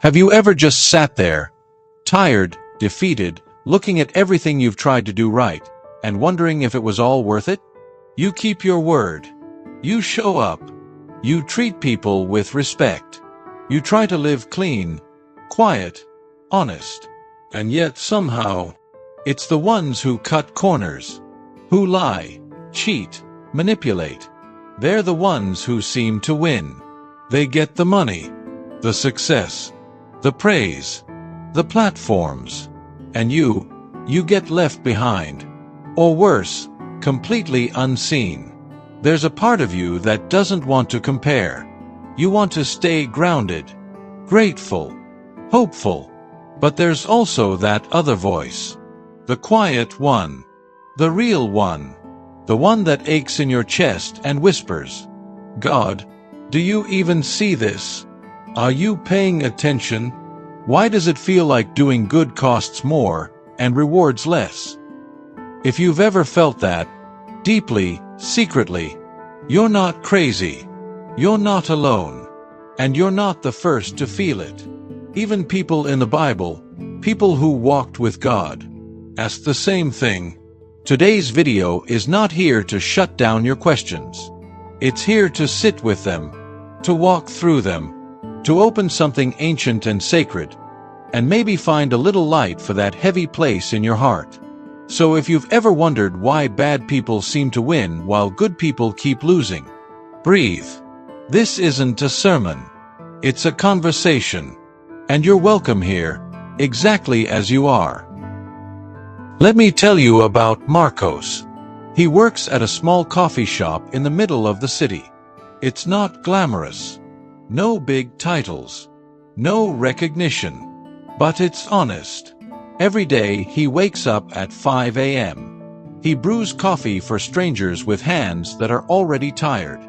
Have you ever just sat there, tired, defeated, looking at everything you've tried to do right, and wondering if it was all worth it? You keep your word. You show up. You treat people with respect. You try to live clean, quiet, honest. And yet somehow, it's the ones who cut corners, who lie, cheat, manipulate. They're the ones who seem to win. They get the money, the success, the praise, the platforms. And you get left behind. Or worse, completely unseen. There's a part of you that doesn't want to compare. You want to stay grounded, grateful, hopeful. But there's also that other voice. The quiet one. The real one. The one that aches in your chest and whispers, "God, do you even see this? Are you paying attention? Why does it feel like doing good costs more and rewards less?" If you've ever felt that, deeply, secretly, you're not crazy. You're not alone. And you're not the first to feel it. Even people in the Bible, people who walked with God, asked the same thing. Today's video is not here to shut down your questions. It's here to sit with them, to walk through them, to open something ancient and sacred, and maybe find a little light for that heavy place in your heart. So if you've ever wondered why bad people seem to win while good people keep losing, breathe. This isn't a sermon. It's a conversation. And you're welcome here, exactly as you are. Let me tell you about Marcos. He works at a small coffee shop in the middle of the city. It's not glamorous. No big titles. No recognition. But it's honest. Every day he wakes up at 5 a.m. He brews coffee for strangers with hands that are already tired.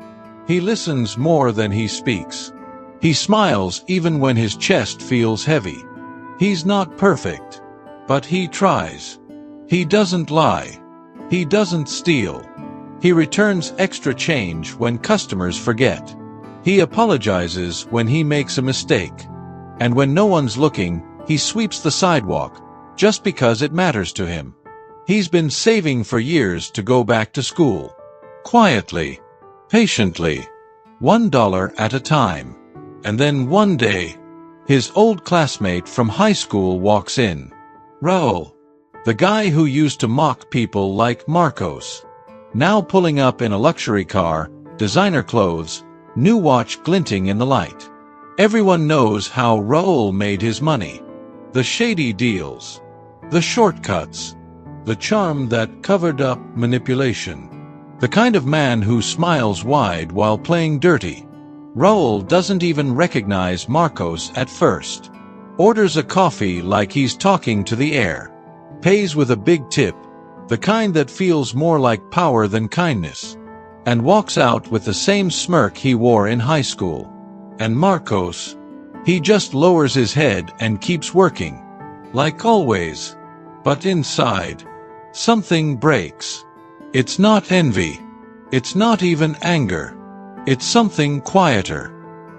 He listens more than he speaks. He smiles even when his chest feels heavy. He's not perfect, but he tries. He doesn't lie. He doesn't steal. He returns extra change when customers forget. He apologizes when he makes a mistake. And when no one's looking, he sweeps the sidewalk, just because it matters to him. He's been saving for years to go back to school. Quietly, patiently, $1 at a time. And then one day, his old classmate from high school walks in. Raul, the guy who used to mock people like Marcos. Now pulling up in a luxury car, designer clothes, new watch glinting in the light. Everyone knows how Raul made his money. The shady deals. The shortcuts. The charm that covered up manipulation. The kind of man who smiles wide while playing dirty. Raul doesn't even recognize Marcos at first. Orders a coffee like he's talking to the air. Pays with a big tip, the kind that feels more like power than kindness. And walks out with the same smirk he wore in high school. And Marcos, he just lowers his head and keeps working. Like always. But inside, something breaks. It's not envy. It's not even anger. It's something quieter.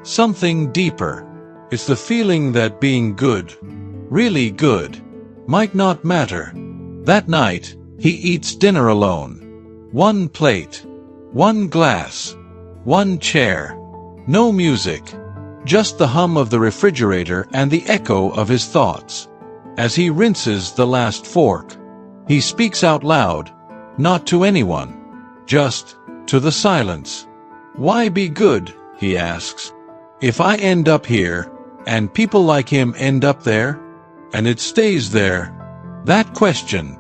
Something deeper. It's the feeling that being good, really good, might not matter. That night, he eats dinner alone. One plate. One glass. One chair. No music. Just the hum of the refrigerator and the echo of his thoughts. As he rinses the last fork, he speaks out loud, not to anyone, just to the silence. Why be good, he asks, if I end up here, and people like him end up there? And it stays there, that question,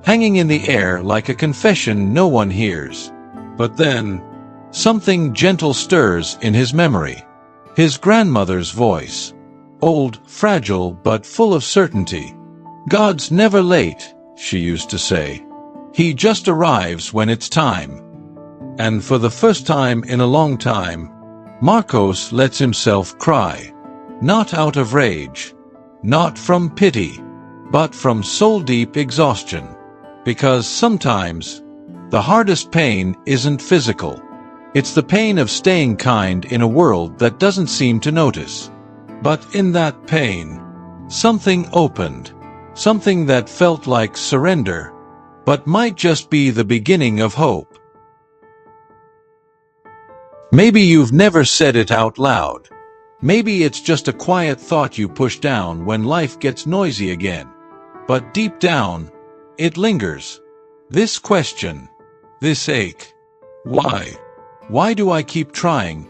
hanging in the air like a confession no one hears. But then, something gentle stirs in his memory. His grandmother's voice. Old, fragile, but full of certainty. God's never late, she used to say. He just arrives when it's time. And for the first time in a long time, Marcos lets himself cry. Not out of rage. Not from pity. But from soul-deep exhaustion. Because sometimes, the hardest pain isn't physical. It's the pain of staying kind in a world that doesn't seem to notice. But in that pain, something opened. Something that felt like surrender, but might just be the beginning of hope. Maybe you've never said it out loud. Maybe it's just a quiet thought you push down when life gets noisy again. But deep down, it lingers. This question, this ache. Why? Why do I keep trying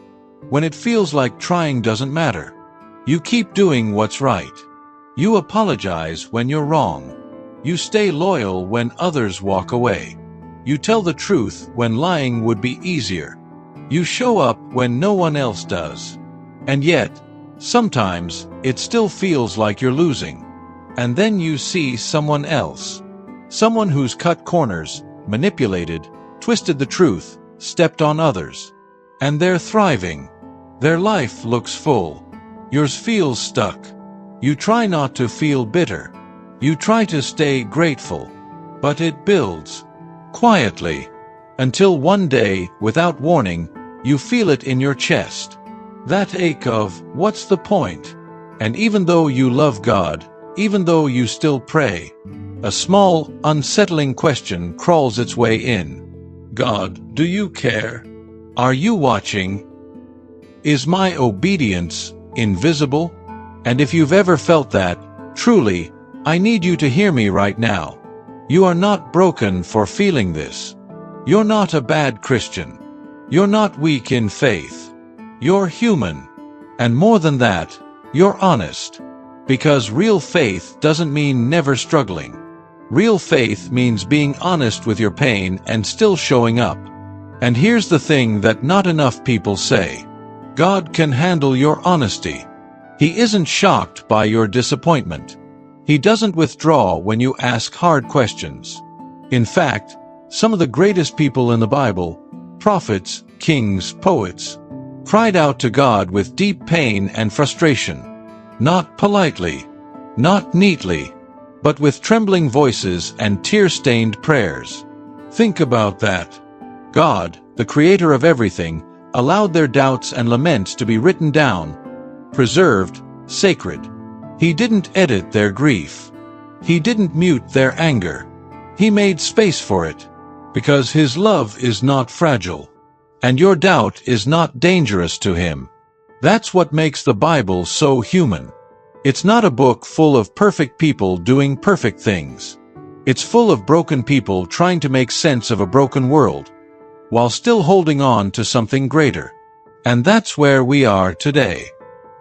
when it feels like trying doesn't matter? You keep doing what's right. You apologize when you're wrong. You stay loyal when others walk away. You tell the truth when lying would be easier. You show up when no one else does. And yet, sometimes, it still feels like you're losing. And then you see someone else. Someone who's cut corners, manipulated, twisted the truth, stepped on others. And they're thriving. Their life looks full. Yours feels stuck. You try not to feel bitter. You try to stay grateful. But it builds, quietly, until one day, without warning, you feel it in your chest. That ache of, what's the point? And even though you love God, even though you still pray, a small, unsettling question crawls its way in. God, do you care? Are you watching? Is my obedience invisible? And if you've ever felt that, truly, I need you to hear me right now. You are not broken for feeling this. You're not a bad Christian. You're not weak in faith. You're human. And more than that, you're honest. Because real faith doesn't mean never struggling. Real faith means being honest with your pain and still showing up. And here's the thing that not enough people say. God can handle your honesty. He isn't shocked by your disappointment. He doesn't withdraw when you ask hard questions. In fact, some of the greatest people in the Bible, prophets, kings, poets, cried out to God with deep pain and frustration. Not politely, not neatly, but with trembling voices and tear-stained prayers. Think about that. God, the creator of everything, allowed their doubts and laments to be written down, preserved, sacred. He didn't edit their grief. He didn't mute their anger. He made space for it, because his love is not fragile, and your doubt is not dangerous to him. That's what makes the Bible so human. It's not a book full of perfect people doing perfect things. It's full of broken people trying to make sense of a broken world, while still holding on to something greater. And that's where we are today.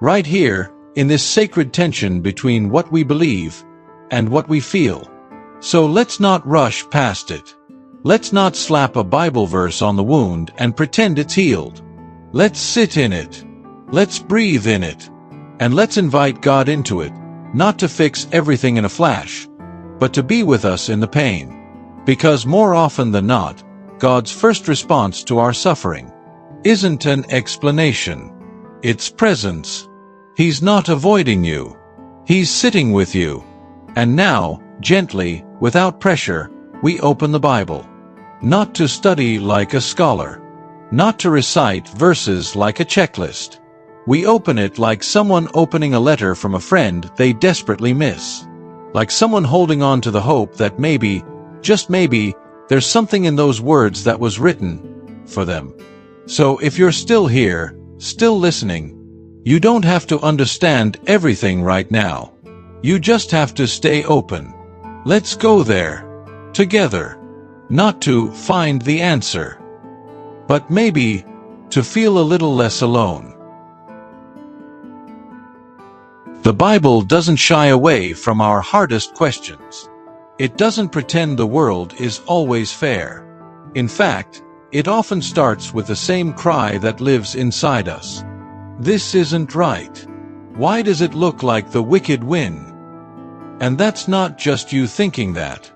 Right here, in this sacred tension between what we believe and what we feel. So let's not rush past it. Let's not slap a Bible verse on the wound and pretend it's healed. Let's sit in it. Let's breathe in it. And let's invite God into it, not to fix everything in a flash, but to be with us in the pain. Because more often than not, God's first response to our suffering isn't an explanation. It's presence. He's not avoiding you. He's sitting with you. And now, gently, without pressure, we open the Bible. Not to study like a scholar. Not to recite verses like a checklist. We open it like someone opening a letter from a friend they desperately miss. Like someone holding on to the hope that maybe, just maybe, there's something in those words that was written for them. So if you're still here, still listening, you don't have to understand everything right now. You just have to stay open. Let's go there. Together. Not to find the answer, but maybe to feel a little less alone. The Bible doesn't shy away from our hardest questions. It doesn't pretend the world is always fair. In fact, it often starts with the same cry that lives inside us. This isn't right. Why does it look like the wicked win? And that's not just you thinking that.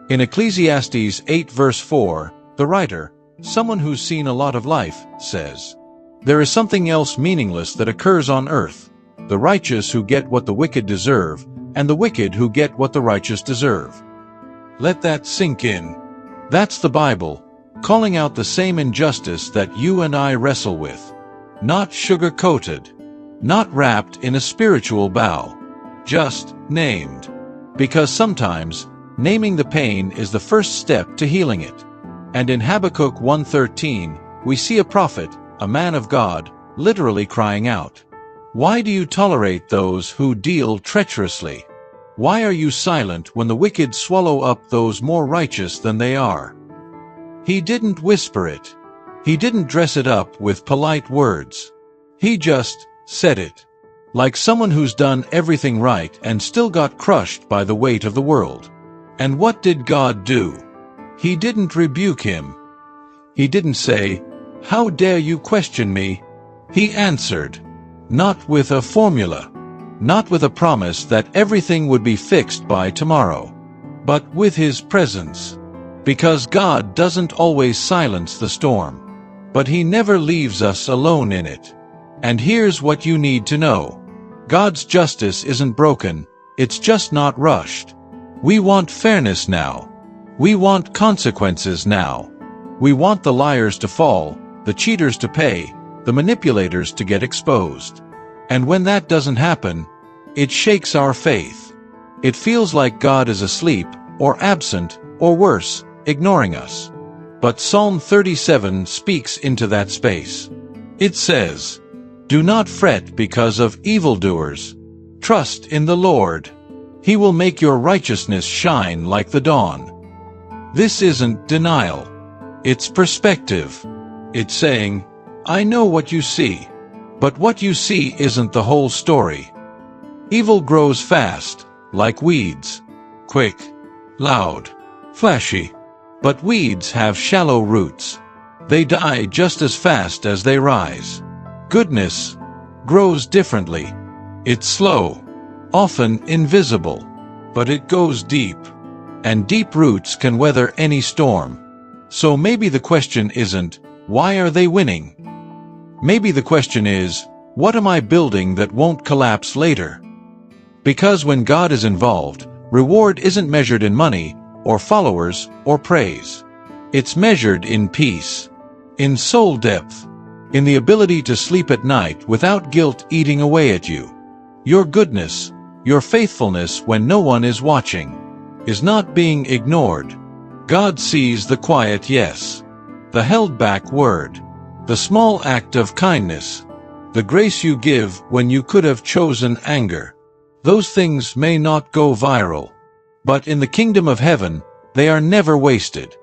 In Ecclesiastes 8 verse 4, the writer, someone who's seen a lot of life, says, "There is something else meaningless that occurs on earth, the righteous who get what the wicked deserve, and the wicked who get what the righteous deserve." Let that sink in. That's the Bible, calling out the same injustice that you and I wrestle with. Not sugar-coated. not wrapped in a spiritual bow, just named. Because sometimes, naming the pain is the first step to healing it. And in Habakkuk 1:13, we see a prophet, a man of God, literally crying out, "Why do you tolerate those who deal treacherously? Why are you silent when the wicked swallow up those more righteous than they are?" He didn't whisper it. He didn't dress it up with polite words. He just said it. Like someone who's done everything right and still got crushed by the weight of the world. And what did God do? He didn't rebuke him. He didn't say, "How dare you question me?" He answered, not with a formula, not with a promise that everything would be fixed by tomorrow, but with his presence. Because God doesn't always silence the storm, but he never leaves us alone in it. And here's what you need to know. God's justice isn't broken, it's just not rushed. We want fairness now. We want consequences now. We want the liars to fall, the cheaters to pay, the manipulators to get exposed. And when that doesn't happen, it shakes our faith. It feels like God is asleep, or absent, or worse, ignoring us. But Psalm 37 speaks into that space. It says, "Do not fret because of evildoers. Trust in the Lord. He will make your righteousness shine like the dawn." This isn't denial. It's perspective. It's saying, I know what you see, but what you see isn't the whole story. Evil grows fast, like weeds. Quick, loud, flashy. But weeds have shallow roots. They die just as fast as they rise. Goodness grows differently. It's slow, often invisible, but it goes deep. And deep roots can weather any storm. So maybe the question isn't, why are they winning? Maybe the question is, what am I building that won't collapse later? Because when God is involved, reward isn't measured in money, or followers, or praise. It's measured in peace, in soul depth, in the ability to sleep at night without guilt eating away at you. Your goodness, your faithfulness when no one is watching, is not being ignored. God sees the quiet yes, the held-back word, the small act of kindness, the grace you give when you could have chosen anger. Those things may not go viral, but in the kingdom of heaven, they are never wasted.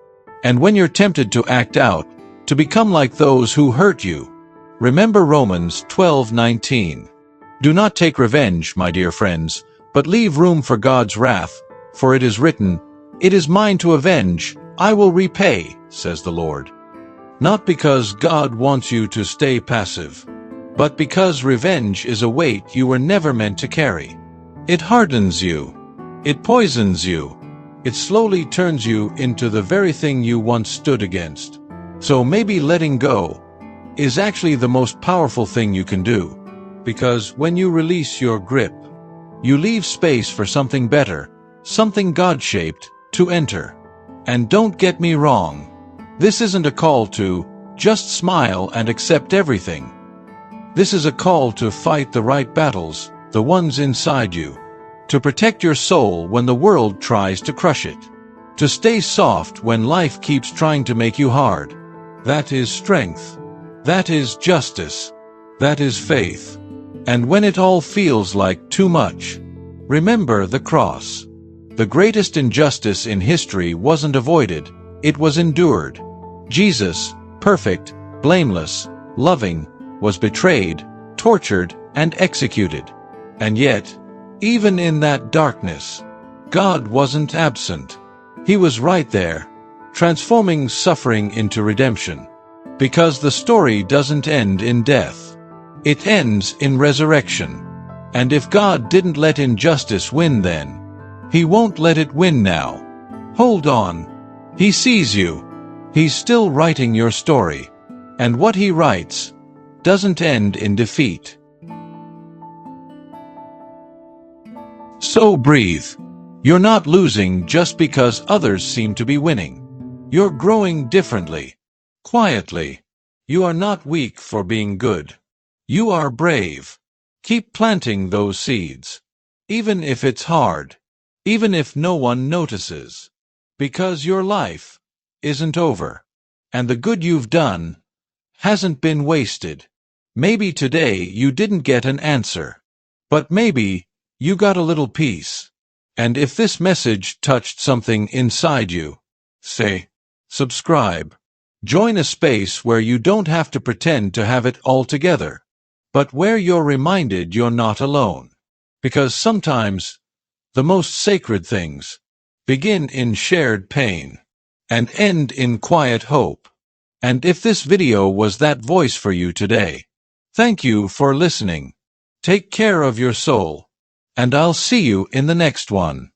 And when you're tempted to act out, to become like those who hurt you, remember Romans 12:19. Do not take revenge, my dear friends, but leave room for God's wrath, for it is written, "It is mine to avenge, I will repay," says the Lord. Not because God wants you to stay passive, but because revenge is a weight you were never meant to carry. It hardens you. It poisons you. It slowly turns you into the very thing you once stood against. So maybe letting go is actually the most powerful thing you can do. Because when you release your grip, you leave space for something better, something God-shaped, to enter. And don't get me wrong, this isn't a call to just smile and accept everything. This is a call to fight the right battles, the ones inside you. To protect your soul when the world tries to crush it. To stay soft when life keeps trying to make you hard. That is strength. That is justice. That is faith. And when it all feels like too much, remember the cross. The greatest injustice in history wasn't avoided, it was endured. Jesus, perfect, blameless, loving, was betrayed, tortured, and executed. And yet, even in that darkness, God wasn't absent. He was right there, transforming suffering into redemption. Because the story doesn't end in death. It ends in resurrection. And if God didn't let injustice win then, He won't let it win now. Hold on. He sees you. He's still writing your story. And what He writes doesn't end in defeat. So breathe. You're not losing just because others seem to be winning. You're growing differently. Quietly. You are not weak for being good. You are brave. Keep planting those seeds. Even if it's hard. Even if no one notices. Because your life isn't over. And the good you've done hasn't been wasted. Maybe today you didn't get an answer. But maybe you got a little peace. And if this message touched something inside you, say, subscribe. Join a space where you don't have to pretend to have it all together, but where you're reminded you're not alone. Because sometimes the most sacred things begin in shared pain and end in quiet hope. And if this video was that voice for you today, thank you for listening. Take care of your soul, and I'll see you in the next one.